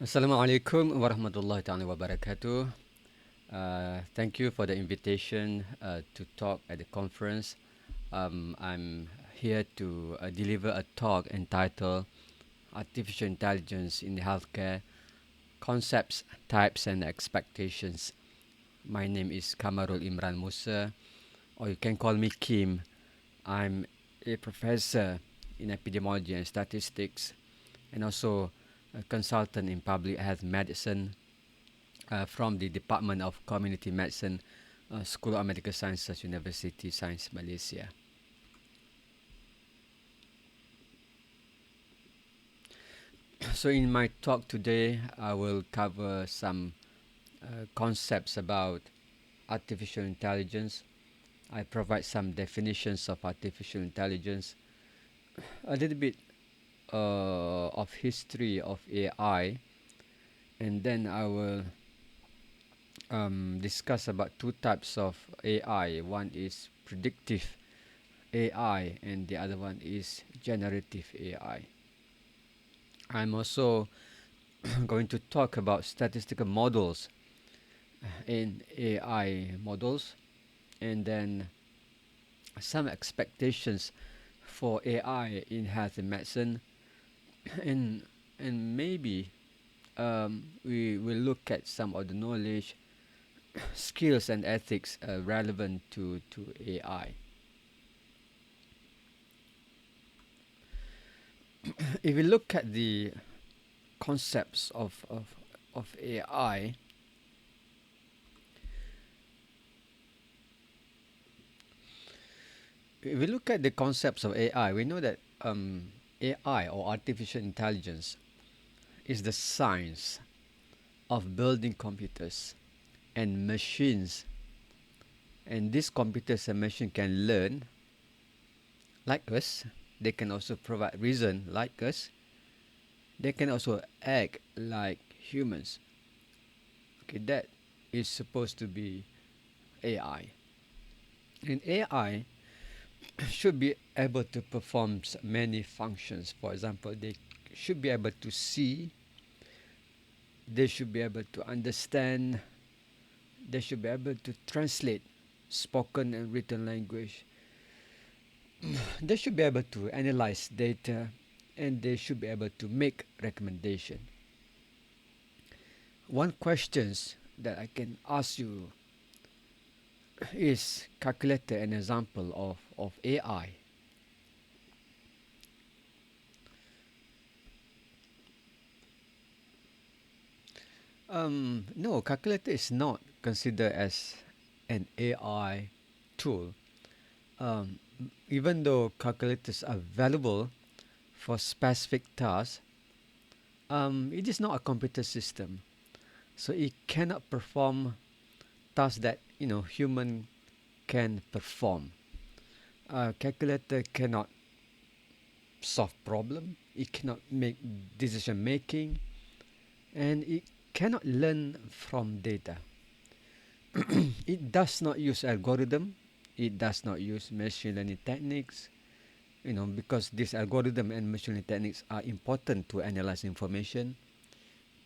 Assalamualaikum warahmatullahi ta'ala wabarakatuh. Thank you for the invitation to talk at the conference. I'm here to deliver a talk entitled Artificial Intelligence in Healthcare Concepts, Types, and Expectations. My name is Kamarul Imran Musa, or you can call me Kim. I'm a professor in epidemiology and statistics, and also a consultant in public health medicine from the Department of Community Medicine, School of Medical Sciences, University Science Malaysia. So, in my talk today, I will cover some concepts about artificial intelligence. I provide some definitions of artificial intelligence, a little bit of history of AI, and then I will discuss about two types of AI. One is predictive AI, and the other one is generative AI. I'm also going to talk about statistical models in AI models, and then some expectations for AI in health and medicine, and maybe we will look at some of the knowledge, skills, and ethics relevant to AI. If we look at the concepts of AI, if we look at the concepts of AI, we know that AI, or artificial intelligence, is the science of building computers and machines. And these computers and machines can learn like us. They can also provide reason like us. They can also act like humans. Okay, that is supposed to be AI. And AI should be able to perform many functions. For example, they should be able to see, they should be able to understand, they should be able to translate spoken and written language, they should be able to analyze data, and they should be able to make recommendation. One questions that I can ask you is calculate an example of AI. No, calculator is not considered as an AI tool. Um, Even though calculators are valuable for specific tasks, it is not a computer system, so it cannot perform tasks that human can perform. Calculator cannot solve problem. It cannot make decision making, and it cannot learn from data. It does not use algorithm. It does not use machine learning techniques. Because this algorithm and machine learning techniques are important to analyze information,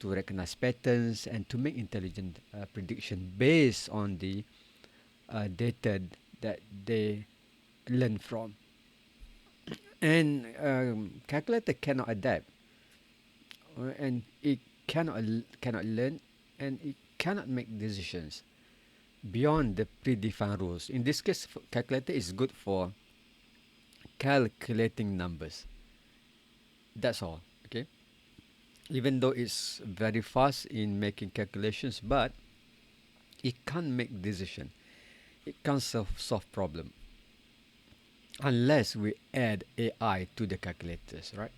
to recognize patterns, and to make intelligent prediction based on the data that they learn from. And calculator cannot adapt, and it cannot learn, and it cannot make decisions beyond the predefined rules. In this case, calculator is good for calculating numbers. That's all. Okay. Even though it's very fast in making calculations, but it can't make decision. It can't solve problem unless we add AI to the calculators, right?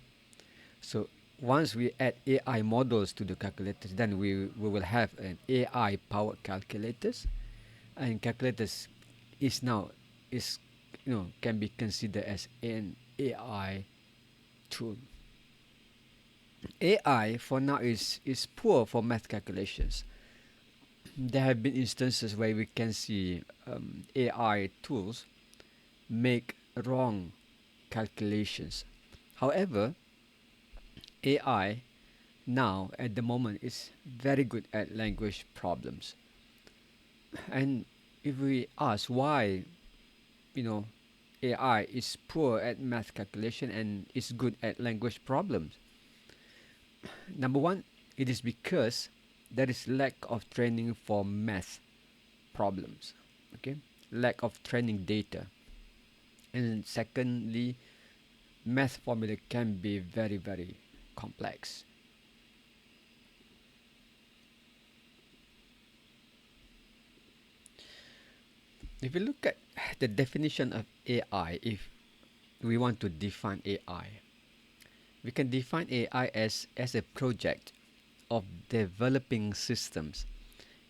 So once we add AI models to the calculators, then we will have an AI powered calculators, and calculators is now is can be considered as an AI tool. AI for now is poor for math calculations. There have been instances where we can see AI tools make wrong calculations. However, AI now at the moment is very good at language problems. And if we ask why, you know, AI is poor at math calculation and is good at language problems, number one, it is because there is lack of training for math problems. Okay, lack of training data, and secondly, math formula can be very very complex. If you look at the definition of AI, if we want to define AI, we can define AI as a project of developing systems,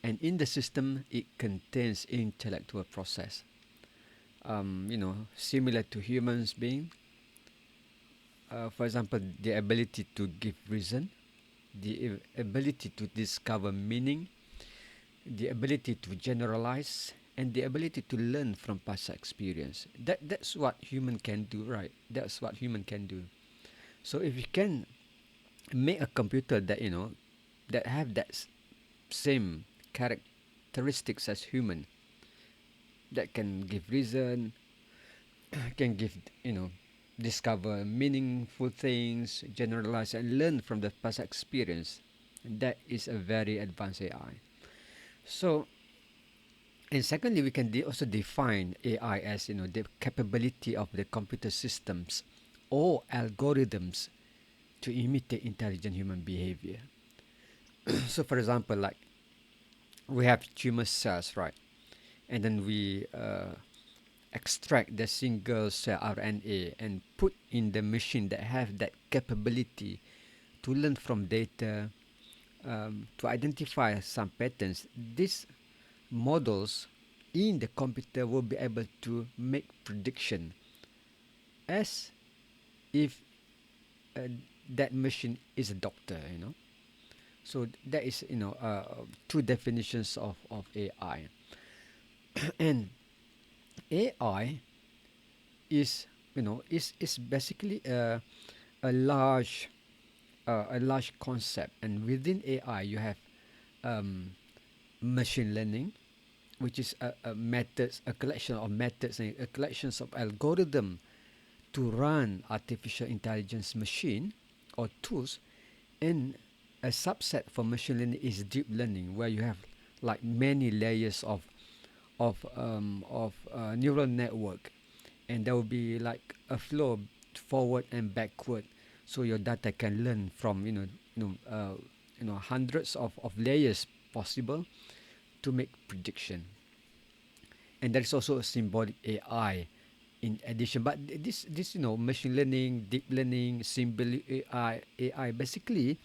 and in the system it contains intellectual process, similar to humans being, for example, the ability to give reason, the ability to discover meaning, the ability to generalize, and the ability to learn from past experience. That's what human can do, right? That's what human can do. So if you can make a computer that that have that same characteristics as human, that can give reason, can give discover meaningful things, generalize and learn from the past experience, that is a very advanced AI. So, and secondly, we can also define AI as the capability of the computer systems or algorithms to imitate intelligent human behavior. So, for example, like we have tumor cells, right? And then we extract the single cell RNA and put in the machine that have that capability to learn from data, to identify some patterns. These models in the computer will be able to make prediction as if uh, that machine is a doctor. So that is two definitions of AI. And AI is basically a large concept, and within AI you have um, machine learning, which is a collection of methods and a collections of algorithm to run artificial intelligence machine or tools. And a subset for machine learning is deep learning, where you have like many layers of neural network, and there will be like a flow forward and backward, so your data can learn from hundreds of layers possible to make prediction. And there is also a symbolic AI in addition. But this machine learning, deep learning, symbolic AI basically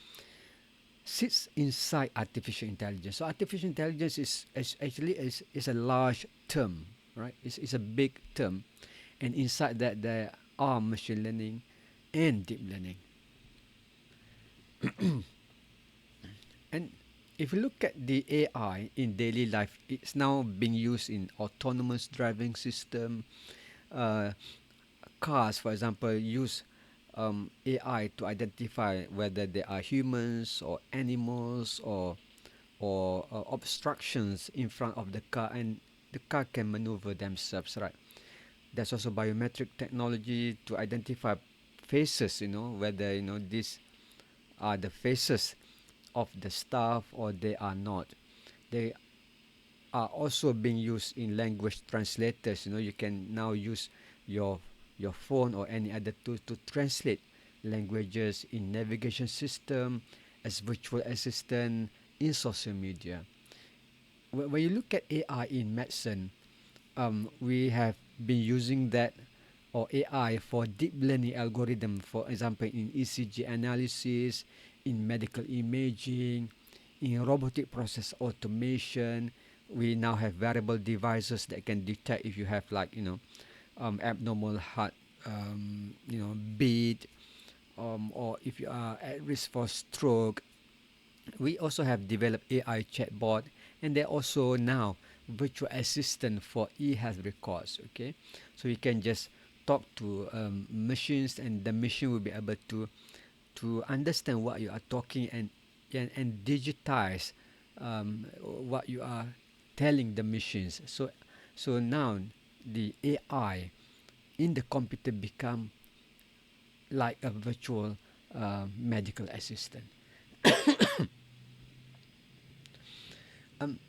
sits inside artificial intelligence. So artificial intelligence is actually is a large term, right? It's a big term, and inside that there are machine learning and deep learning. And if you look at the AI in daily life, it's now being used in autonomous driving system. Uh, Cars, for example, use AI to identify whether they are humans or animals, or obstructions in front of the car, and the car can maneuver themselves, right? There's also biometric technology to identify faces, whether these are the faces of the staff or they are not. They are also being used in language translators. You can now use your your phone or any other tool to translate languages in navigation system, as virtual assistant in social media. When you look at AI in medicine, we have been using that or AI for deep learning algorithm, for example, in ECG analysis, in medical imaging, in robotic process automation. We now have wearable devices that can detect if you have like abnormal heart beat, or if you are at risk for stroke. We also have developed AI chatbot, and there also now virtual assistant for e-health records. Okay, so you can just talk to machines, and the machine will be able to to understand what you are talking and digitize what you are telling the machines. So now the AI in the computer become like a virtual medical assistant.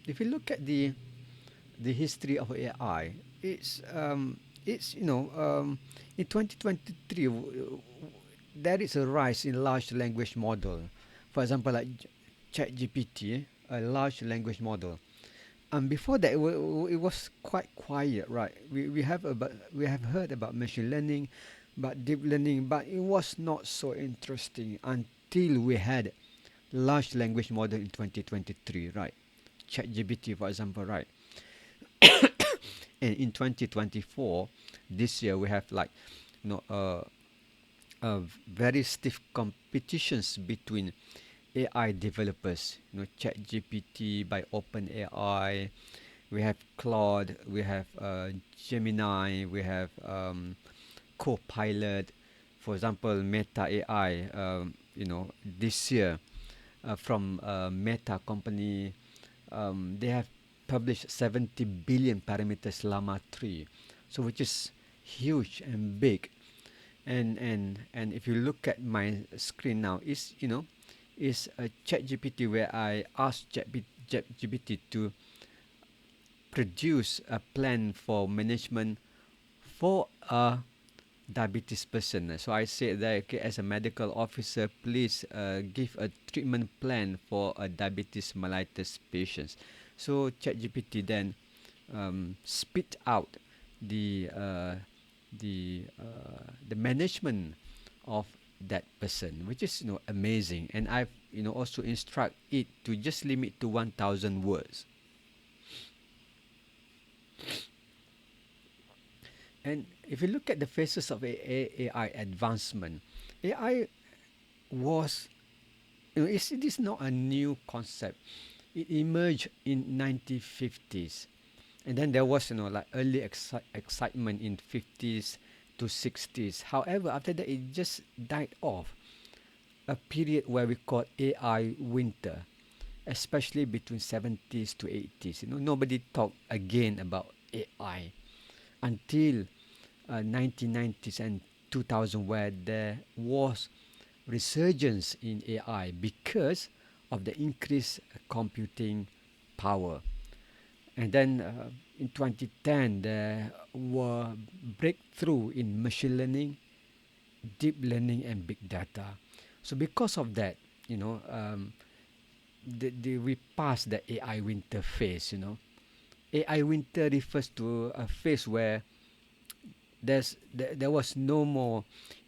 If you look at the history of AI, it's in 2023 there is a rise in large language model. For example, like ChatGPT, a large language model. Before that, it was quite quiet, right? We have heard about machine learning, but deep learning, but it was not so interesting until we had large language model in 2023, right? ChatGPT, for example, right? And in 2024, this year we have like you know very stiff competitions between AI developers. ChatGPT by OpenAI. We have Claude. We have Gemini. We have Copilot. For example, Meta AI. This year from Meta company, they have published 70 billion parameters Llama 3, so which is huge and big. And if you look at my screen now, is a chat gpt where I asked chat gpt to produce a plan for management for a diabetes person. So I said that, okay, as a medical officer, please give a treatment plan for a diabetes mellitus patients. So ChatGPT then spit out the uh, the management of that person, which is amazing. And I've also instruct it to just limit to 1,000 words. And if you look at the phases of AI advancement, AI was, it is not a new concept. It emerged in 1950s, and then there was like early excitement in 50s to 60s. However, after that, it just died off. A period where we call AI winter, especially between 70s to 80s. Nobody talked again about AI until 1990s and 2000, where there was resurgence in AI because of the increased computing power. And then in 2010, there were breakthrough in machine learning, deep learning, and big data. So because of that, we passed the AI winter phase. AI winter refers to a phase where there was no more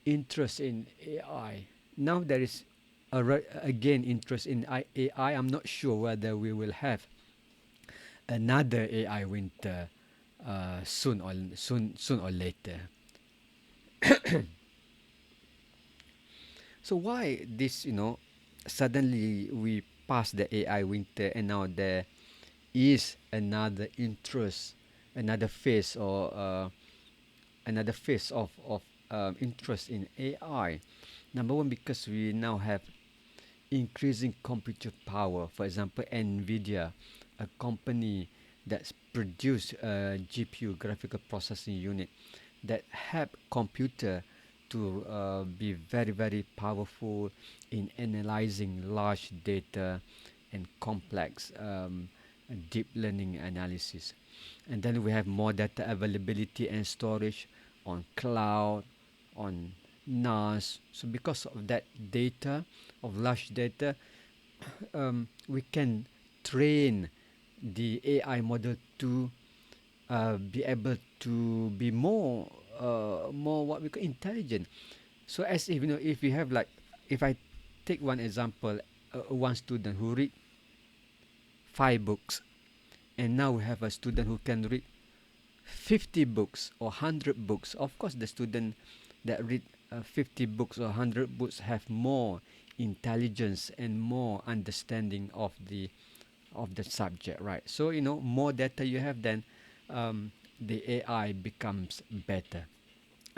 interest in AI. Now there is again interest in AI. I'm not sure whether we will have another AI winter soon or later. So why this? Suddenly we passed the AI winter, and now there is another interest, another phase, or another phase of interest in AI. Number one, because we now have increasing computer power. For example, NVIDIA, a company that's produced a GPU, graphical processing unit, that help computer to be very, very powerful in analyzing large data and complex deep learning analysis. And then we have more data availability and storage on cloud, on NAS. So because of that data, of large data, we can train the AI model to be able to be more what we call intelligent. So as if if you have like, if I take one example, one student who read 5 books, and now we have a student who can read 50 books or 100 books. Of course, the student that read 50 books or 100 books have more intelligence and more understanding of the subject, right? So more data you have, then the AI becomes better.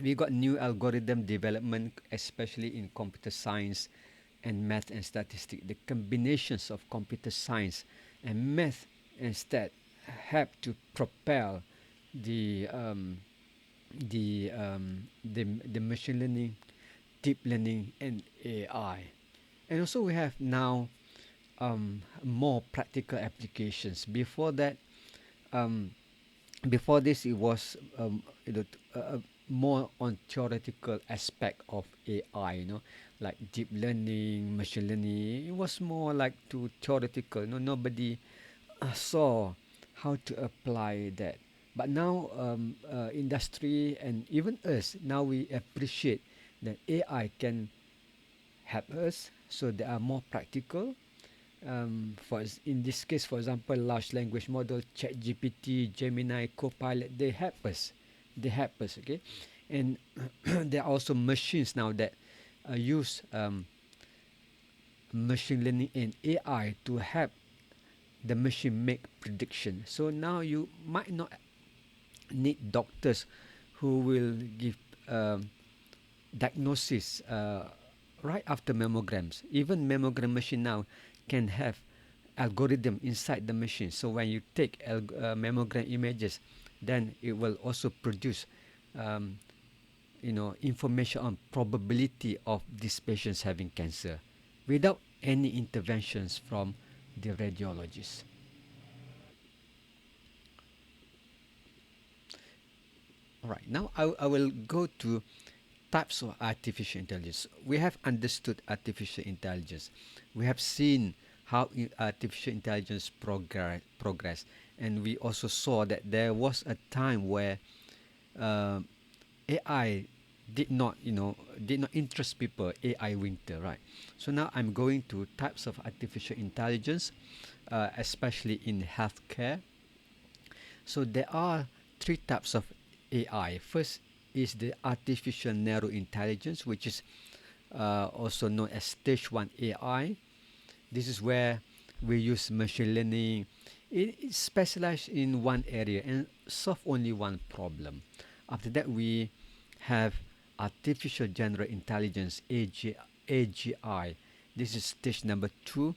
we got new algorithm development, especially in computer science and math and statistics. The combinations of computer science and math and stat help to propel the um, the machine learning, deep learning, and AI. And also we have now more practical applications. Um, before this, it was more on theoretical aspect of AI. Like deep learning, machine learning. It was more like too theoretical. Nobody saw how to apply that. But now, industry and even us now we appreciate that AI can help us. So they are more practical. In this case, for example, large language model, ChatGPT, Gemini, Copilot, they help us. They help us, okay? And there are also machines now that use machine learning and AI to help the machine make prediction. So now you might not need doctors who will give um, diagnosis right after mammograms. Even mammogram machine now can have algorithm inside the machine. So when you take mammogram images, then it will also produce um, information on probability of these patients having cancer without any interventions from the radiologist. All right, now I will go to types of artificial intelligence. We have understood artificial intelligence. We have seen how artificial intelligence progress, and we also saw that there was a time where uh, AI did not interest people. AI winter, right? So now I'm going to types of artificial intelligence, especially in healthcare. So there are three types of AI. First is the artificial narrow intelligence, which is also known as stage 1 AI. This is where we use machine learning. It's specialized in one area and solve only one problem. After that, we have artificial general intelligence, AGI. This is stage number 2.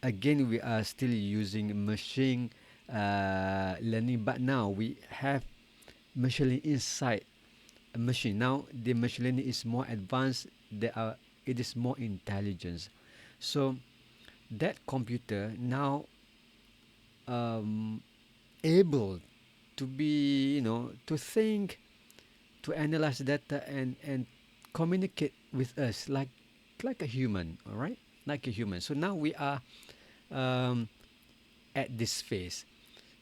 Again, we are still using machine learning, but now we have machine learning inside a machine. Now the machine learning is more advanced. It is more intelligence. So that computer now um, able to be to think, to analyze data, and communicate with us like a human. All right, like a human. So now we are um, at this phase.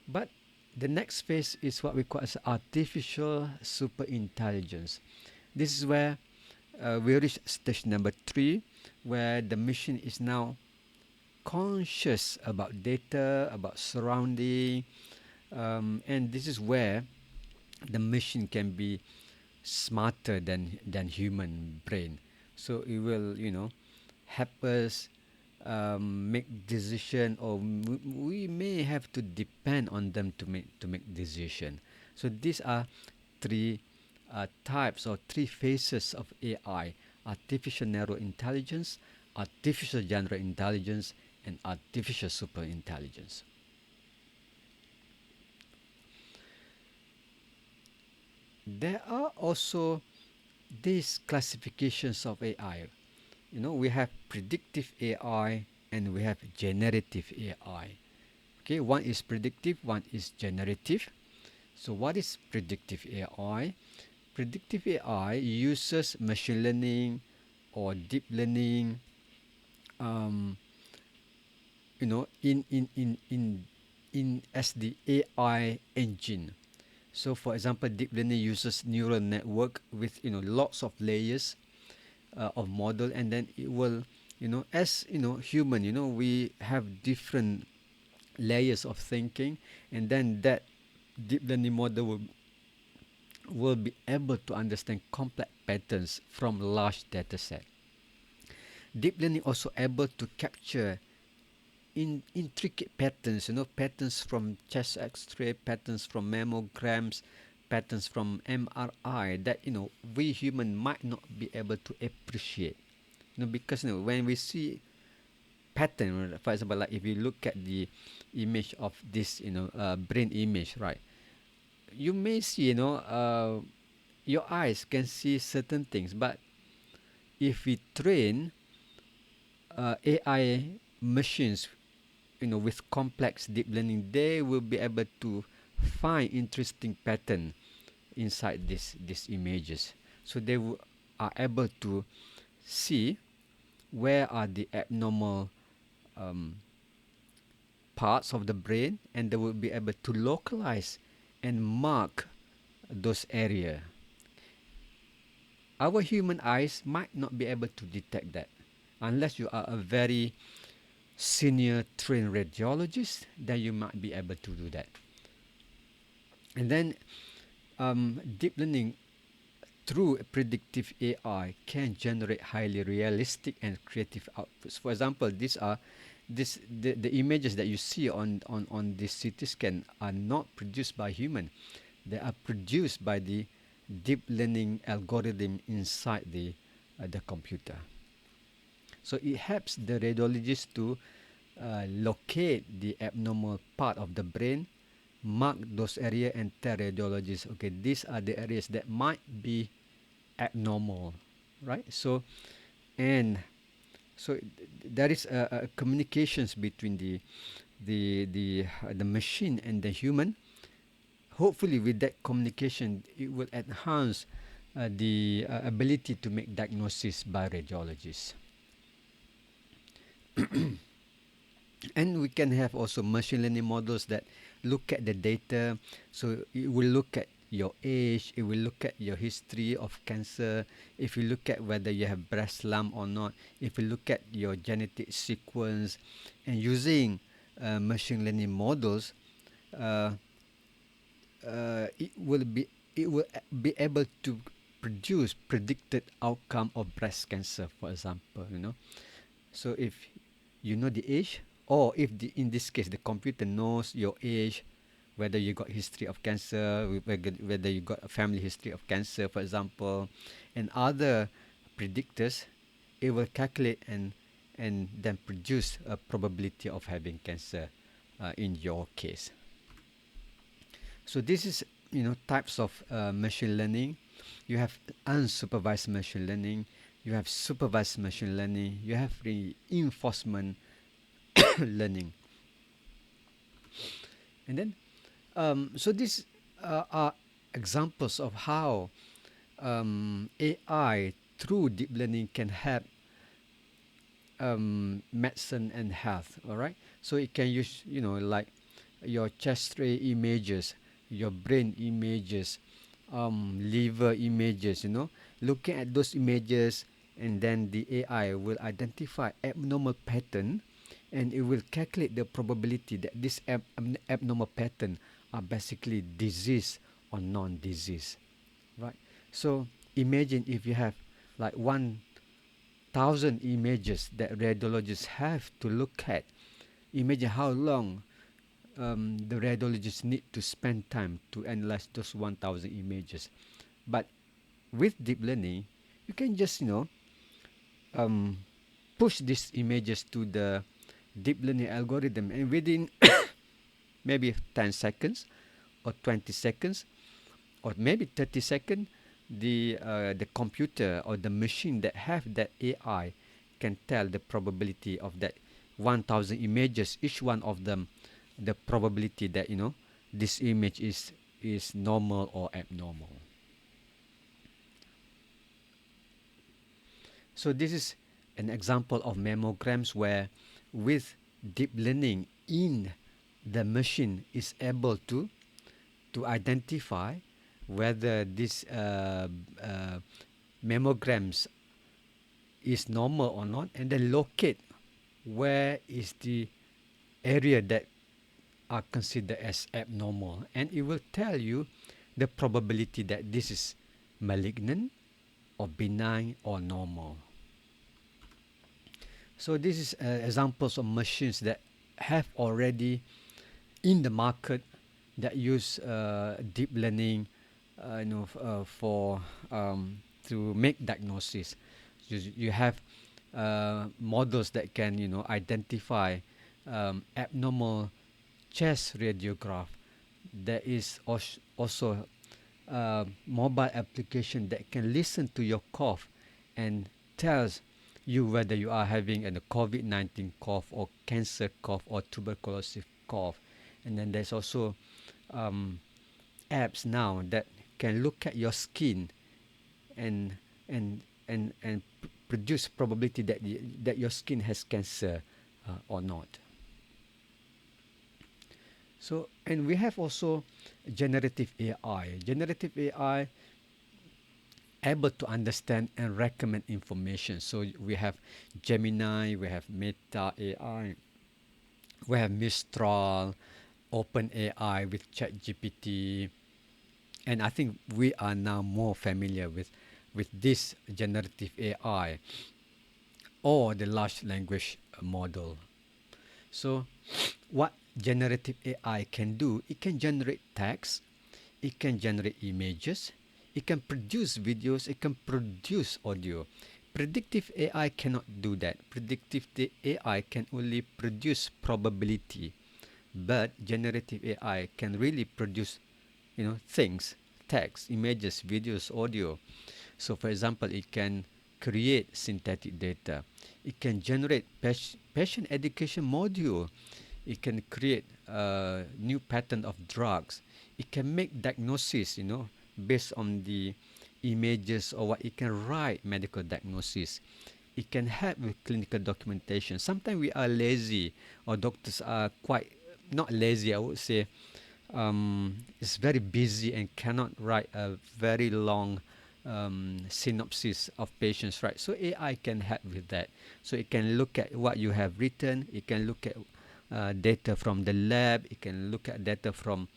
But the next phase is what we call as artificial super intelligence. This is where we reach stage number 3, where the machine is now conscious about data, about surrounding, and this is where the machine can be smarter than human brain. So it will help us make decision, or we may have to depend on them to make decision. So these are three types or three phases of AI: artificial narrow intelligence, artificial general intelligence, and artificial super intelligence. There are also these classifications of AI. We have predictive AI and we have generative AI. Okay, one is predictive, one is generative. So what is predictive AI? Predictive AI uses machine learning or deep learning, um, in as the AI engine. So for example, deep learning uses neural network with lots of layers of model, and then it will as human, we have different layers of thinking, and then that deep learning model will be able to understand complex patterns from large data set. Deep learning also able to capture intricate patterns, patterns from chest x-ray, patterns from mammograms, patterns from MRI that we human might not be able to appreciate. Because when we see pattern, for example, like if you look at the image of this brain image, right? You may see your eyes can see certain things, but if we train AI machines, with complex deep learning, they will be able to find interesting pattern inside these images. So they are able to see where are the abnormal um, parts of the brain, and they will be able to localize and mark those area. Our human eyes might not be able to detect that unless you are a very senior trained radiologist. Then you might be able to do that. And then deep learning through predictive AI can generate highly realistic and creative outputs. For example, the images that you see on this CT scan are not produced by human. They are produced by the deep learning algorithm inside the computer. So it helps the radiologist to locate the abnormal part of the brain, mark those areas, and tell radiologists, okay, these are the areas that might be abnormal, right? And so there is a communications between the machine and the human. Hopefully, with that communication, it will enhance the ability to make diagnosis by radiologists. And we can have also machine learning models that look at the data. So it will look at your age, it will look at your history of cancer, if you look at whether you have breast lump or not, if you look at your genetic sequence, and using machine learning models, uh, it will be able to produce predicted outcome of breast cancer, for example. So if you know the age, or if in this case the computer knows your age, whether you got history of cancer, whether you got a family history of cancer, for example, and other predictors, it will calculate and then produce a probability of having cancer in your case. So this is types of machine learning. You have unsupervised machine learning, you have supervised machine learning, you have reinforcement learning. And then so these are examples of how AI through deep learning can help medicine and health. All right, so it can use like your chest ray images, your brain images, liver images. Looking at those images, and then the AI will identify abnormal pattern, and it will calculate the probability that this abnormal pattern are basically disease or non-disease, right? So imagine if you have like 1,000 images that radiologists have to look at. Imagine how long the radiologists need to spend time to analyze those 1,000 images. But with deep learning, you can just um, push these images to the deep learning algorithm, and within maybe 10 seconds or 20 seconds or maybe 30 seconds, the computer or the machine that have that AI can tell the probability of that 1,000 images, each one of them, the probability that this image is normal or abnormal. So this is an example of mammograms where with deep learning in the machine is able to identify whether this mammograms is normal or not, and then locate where is the area that are considered as abnormal, and it will tell you the probability that this is malignant or benign or normal. So this is examples of machines that have already in the market that use deep learning for to make diagnosis. You have models that can identify abnormal chest radiograph. There is also mobile application that can listen to your cough and tells you whether you are having a COVID-19 cough or cancer cough or tuberculosis cough. And then there's also um, apps now that can look at your skin and produce probability that that your skin has cancer or not. So, and we have also generative AI. Generative AI able to understand and recommend information. So we have Gemini, we have Meta AI, we have Mistral, Open AI with ChatGPT, and I think we are now more familiar with this generative AI or the large language model. So, what generative AI can do, it can generate text, it can generate images, it can produce videos, it can produce audio. Predictive AI cannot do that. Predictive AI can only produce probability, but generative AI can really produce, things, text, images, videos, audio. So, for example, it can create synthetic data. It can generate patient education module. It can create a new pattern of drugs. It can make diagnosis, based on the images or what. It can write medical diagnosis. It can help with clinical documentation. Sometimes we are lazy, or doctors are quite not lazy. I would say is very busy and cannot write a very long synopsis of patients, right? So AI can help with that. So it can look at what you have written. It can look at data from the lab. It can look at data from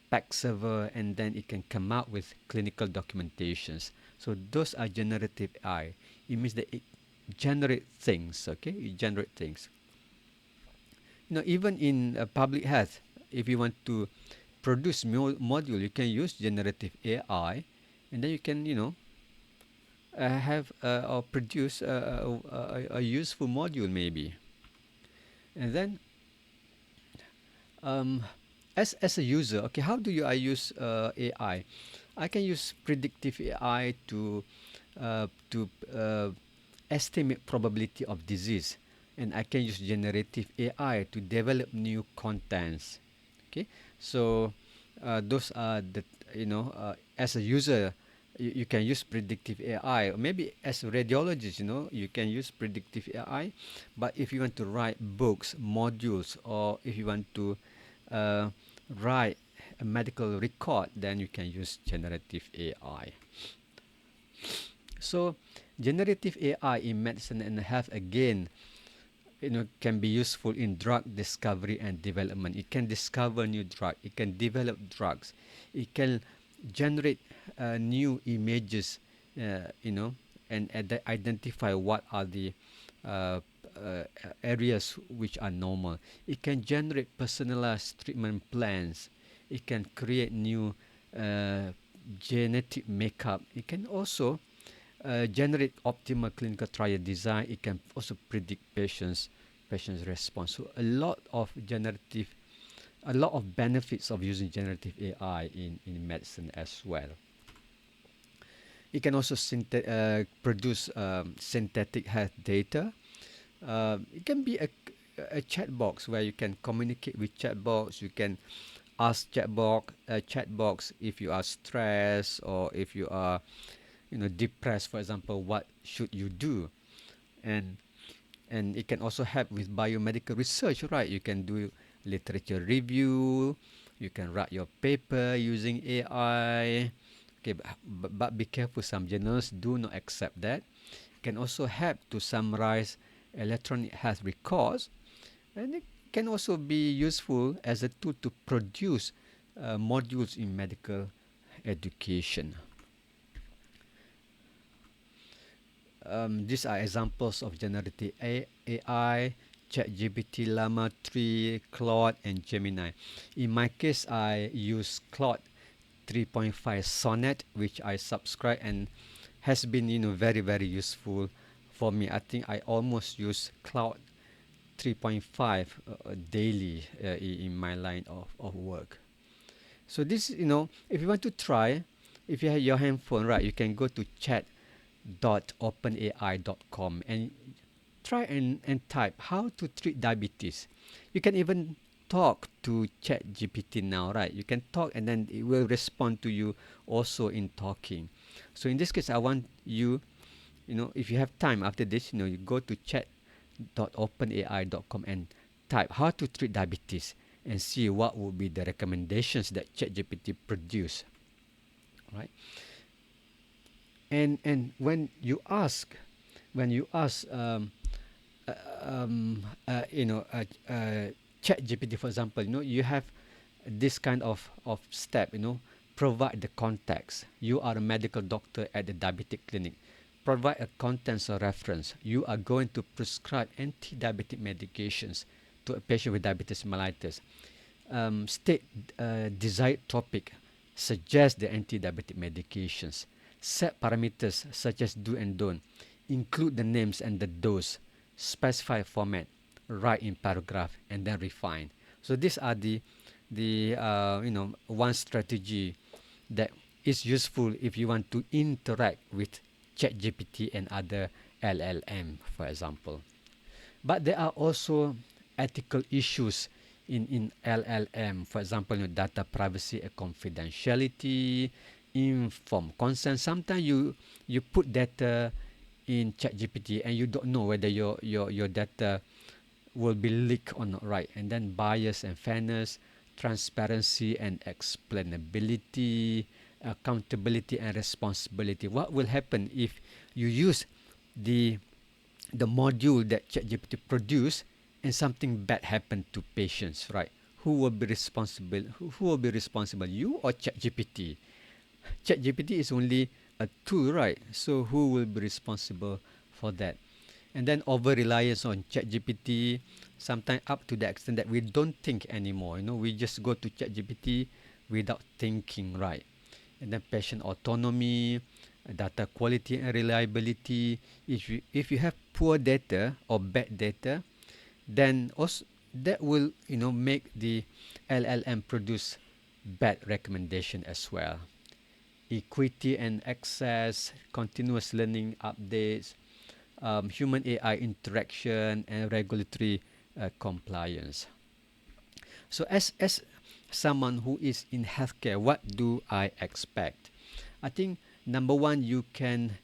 PAC server, and then it can come out with clinical documentations. So those are generative AI. It means that it generate things. Okay, it generate things. Even in public health, if you want to produce module, you can use generative AI, and then you can have or produce a useful module maybe. And then um, as a user, okay, how do I use AI? I can use predictive AI to estimate probability of disease, and I can use generative AI to develop new contents. Okay, so those are the as a user, you can use predictive AI, or maybe as a radiologist, you can use predictive AI. But if you want to write books, modules, or if you want to uh, write a medical record, then you can use generative AI. So generative AI in medicine and health, again, can be useful in drug discovery and development. It can discover new drug. It can develop drugs. It can generate new images, and identify what are the uh, areas which are normal. It can generate personalized treatment plans. It can create new uh, genetic makeup. It can also generate optimal clinical trial design. It can also predict patients response. So a lot of benefits of using generative AI in medicine as well. It can also produce synthetic health data. It can be a chat box where you can communicate with chat box. You can ask chat box if you are stressed, or if you are depressed, for example, what should you do. And and it can also help with biomedical research, right? You can do literature review. You can write your paper using AI. Okay, but be careful, some journals do not accept that. It can also help to summarize electronic health records, and it can also be useful as a tool to produce modules in medical education. These are examples of generative AI: ChatGPT, Llama 3, Claude, and Gemini. In my case, I use Claude 3.5 Sonnet, which I subscribe and has been very very useful for me. I think I almost use Cloud 3.5 daily in my line of work. So this, if you want to try, if you have your handphone, right, you can go to chat.openai.com and try and type how to treat diabetes. You can even talk to ChatGPT now, right? You can talk and then it will respond to you also in talking. So in this case, I want you, if you have time after this, you go to chat.openai.com and type how to treat diabetes and see what would be the recommendations that ChatGPT produce, right? And when you ask uh, um, uh, you know, uh, uh, Chat GPT, for example, you have this kind of step, provide the context. You are a medical doctor at the diabetic clinic. Provide a contents or reference. You are going to prescribe anti-diabetic medications to a patient with diabetes mellitus. State desired topic. Suggest the anti-diabetic medications. Set parameters such as do and don't. Include the names and the dose. Specify format. Write in paragraph and then refine. So these are the one strategy that is useful if you want to interact with ChatGPT and other LLM, for example. But there are also ethical issues in LLM. For example, data privacy and confidentiality, informed consent. Sometimes you put data in ChatGPT and you don't know whether your data will be leaked or not, right? And then bias and fairness, transparency and explainability, accountability and responsibility. What will happen if you use the the module that ChatGPT produce and something bad happened to patients, right? Who will be responsible? Who will be responsible? You or ChatGPT? ChatGPT is only a tool, right? So who will be responsible for that? And then over reliance on ChatGPT, sometimes up to the extent that we don't think anymore. We just go to ChatGPT without thinking, right? And then patient autonomy, data quality and reliability. If you have poor data or bad data, then also that will make the LLM produce bad recommendation as well. Equity and access, continuous learning updates, human AI interaction, and regulatory compliance. So as someone who is in healthcare, what do I expect? I think number one, you can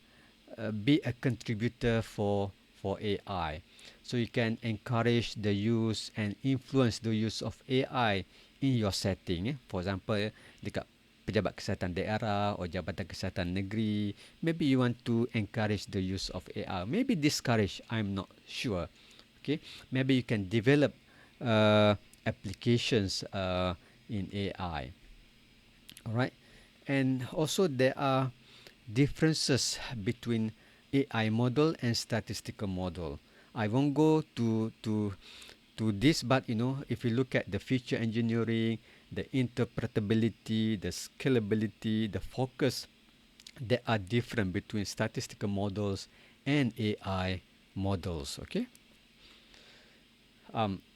be a contributor for AI. So you can encourage the use and influence the use of AI in your setting. For example, dekat pejabat kesihatan daerah or jabatan kesihatan negeri, maybe you want to encourage the use of AI. Maybe discourage, I'm not sure. Okay, maybe you can develop applications in AI. All right, and also there are differences between AI model and statistical model. I won't go to this, but if you look at the feature engineering, the interpretability, the scalability, the focus, there are different between statistical models and AI models. Okay,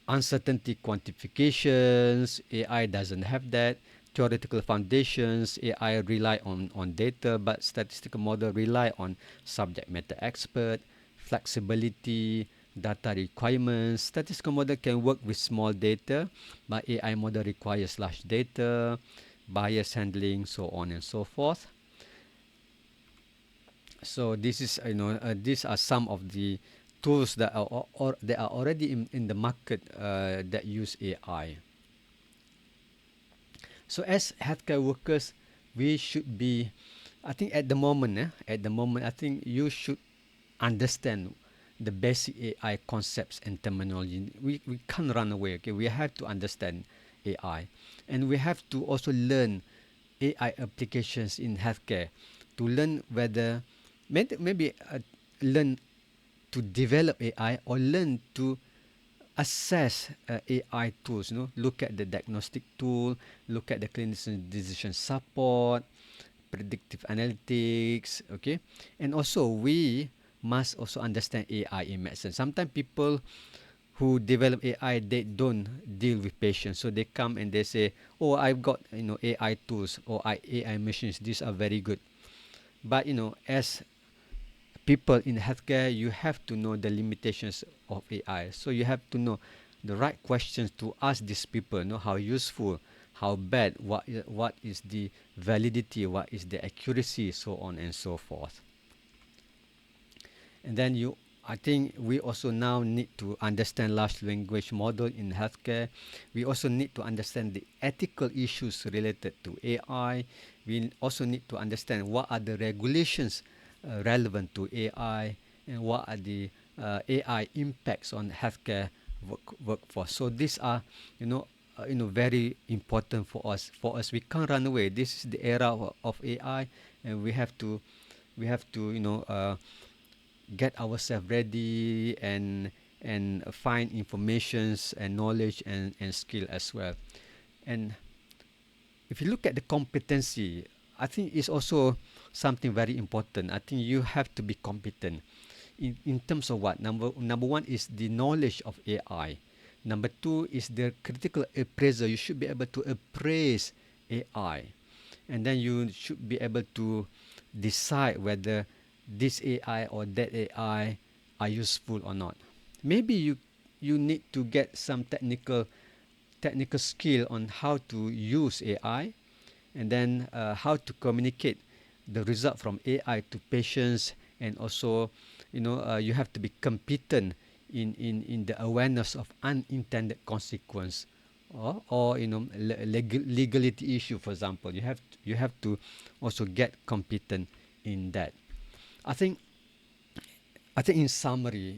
uncertainty quantifications, AI doesn't have that. Theoretical foundations, AI rely on data, but statistical model rely on subject matter expert. Flexibility, data requirements. Statistical model can work with small data, but AI model requires large data, bias handling, so on and so forth. So this is these are some of the tools that are that are already in the market that use AI. So as healthcare workers, we should be, I think at the moment, I think you should understand the basic AI concepts and terminology. We can't run away. Okay, we have to understand AI, and we have to also learn AI applications in healthcare to learn whether maybe learn to develop AI or learn to assess AI tools. Look at the diagnostic tool, look at the clinician decision support, predictive analytics. Okay, and also we must also understand AI in medicine. Sometimes people who develop AI, they don't deal with patients, so they come and they say, "Oh, I've got AI tools or AI machines. These are very good." But as people in healthcare, you have to know the limitations of AI. So you have to know the right questions to ask these people. Know how useful, how bad, what is the validity, what is the accuracy, so on and so forth. And then I think we also now need to understand large language model in healthcare. We also need to understand the ethical issues related to AI. We also need to understand what are the regulations relevant to AI, and what are the AI impacts on healthcare workforce. So these are, very important for us. For us, we can't run away. This is the era of AI, and we have to get ourselves ready and find informations and knowledge and skill as well. And if you look at the competency, I think it's also something very important. I think you have to be competent in terms of what? Number one is the knowledge of AI. Number two is the critical appraiser. You should be able to appraise AI, and then you should be able to decide whether this AI or that AI are useful or not. Maybe you need to get some technical skill on how to use AI, and then how to communicate the result from AI to patients, and also you have to be competent in the awareness of unintended consequence, or legality issue, for example. You have to also get competent in that. I think I think in summary,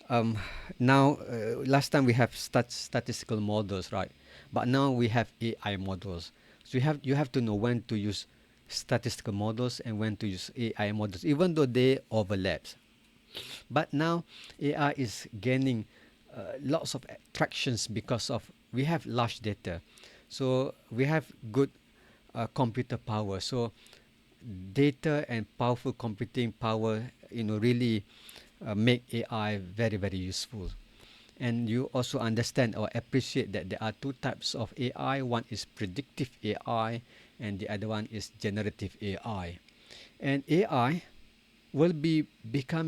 um, now last time we have statistical models, right? But now we have AI models. So you have to know when to use statistical models and when to use AI models, even though they overlap. But now AI is gaining lots of attractions because of we have large data, so we have good computer power. So data and powerful computing power, really make AI very very useful. And you also understand or appreciate that there are two types of AI. One is predictive AI, and the other one is generative AI. And AI will become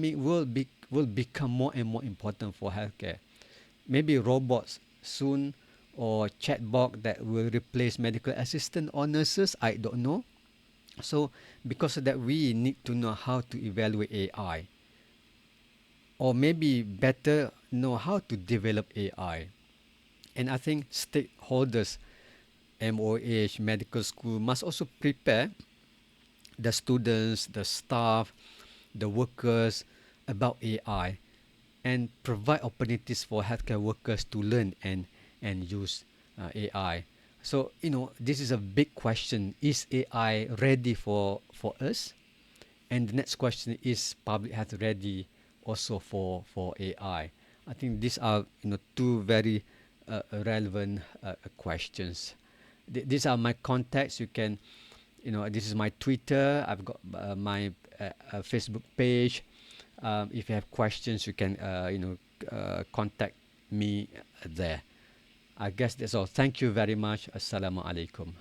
more and more important for healthcare. Maybe robots soon, or chatbot that will replace medical assistant or nurses. I don't know. So because of that, we need to know how to evaluate AI, or maybe better know how to develop AI. And I think stakeholders, MOH, medical school, must also prepare the students, the staff, the workers about AI, and provide opportunities for healthcare workers to learn and use AI. So this is a big question. Is AI ready for us? And the next question is public health ready also for AI? I think these are two very relevant questions. These are my contacts. You can this is my Twitter. I've got my Facebook page. If you have questions, you can contact me there. I guess that's all. Thank you very much. Assalamu alaikum.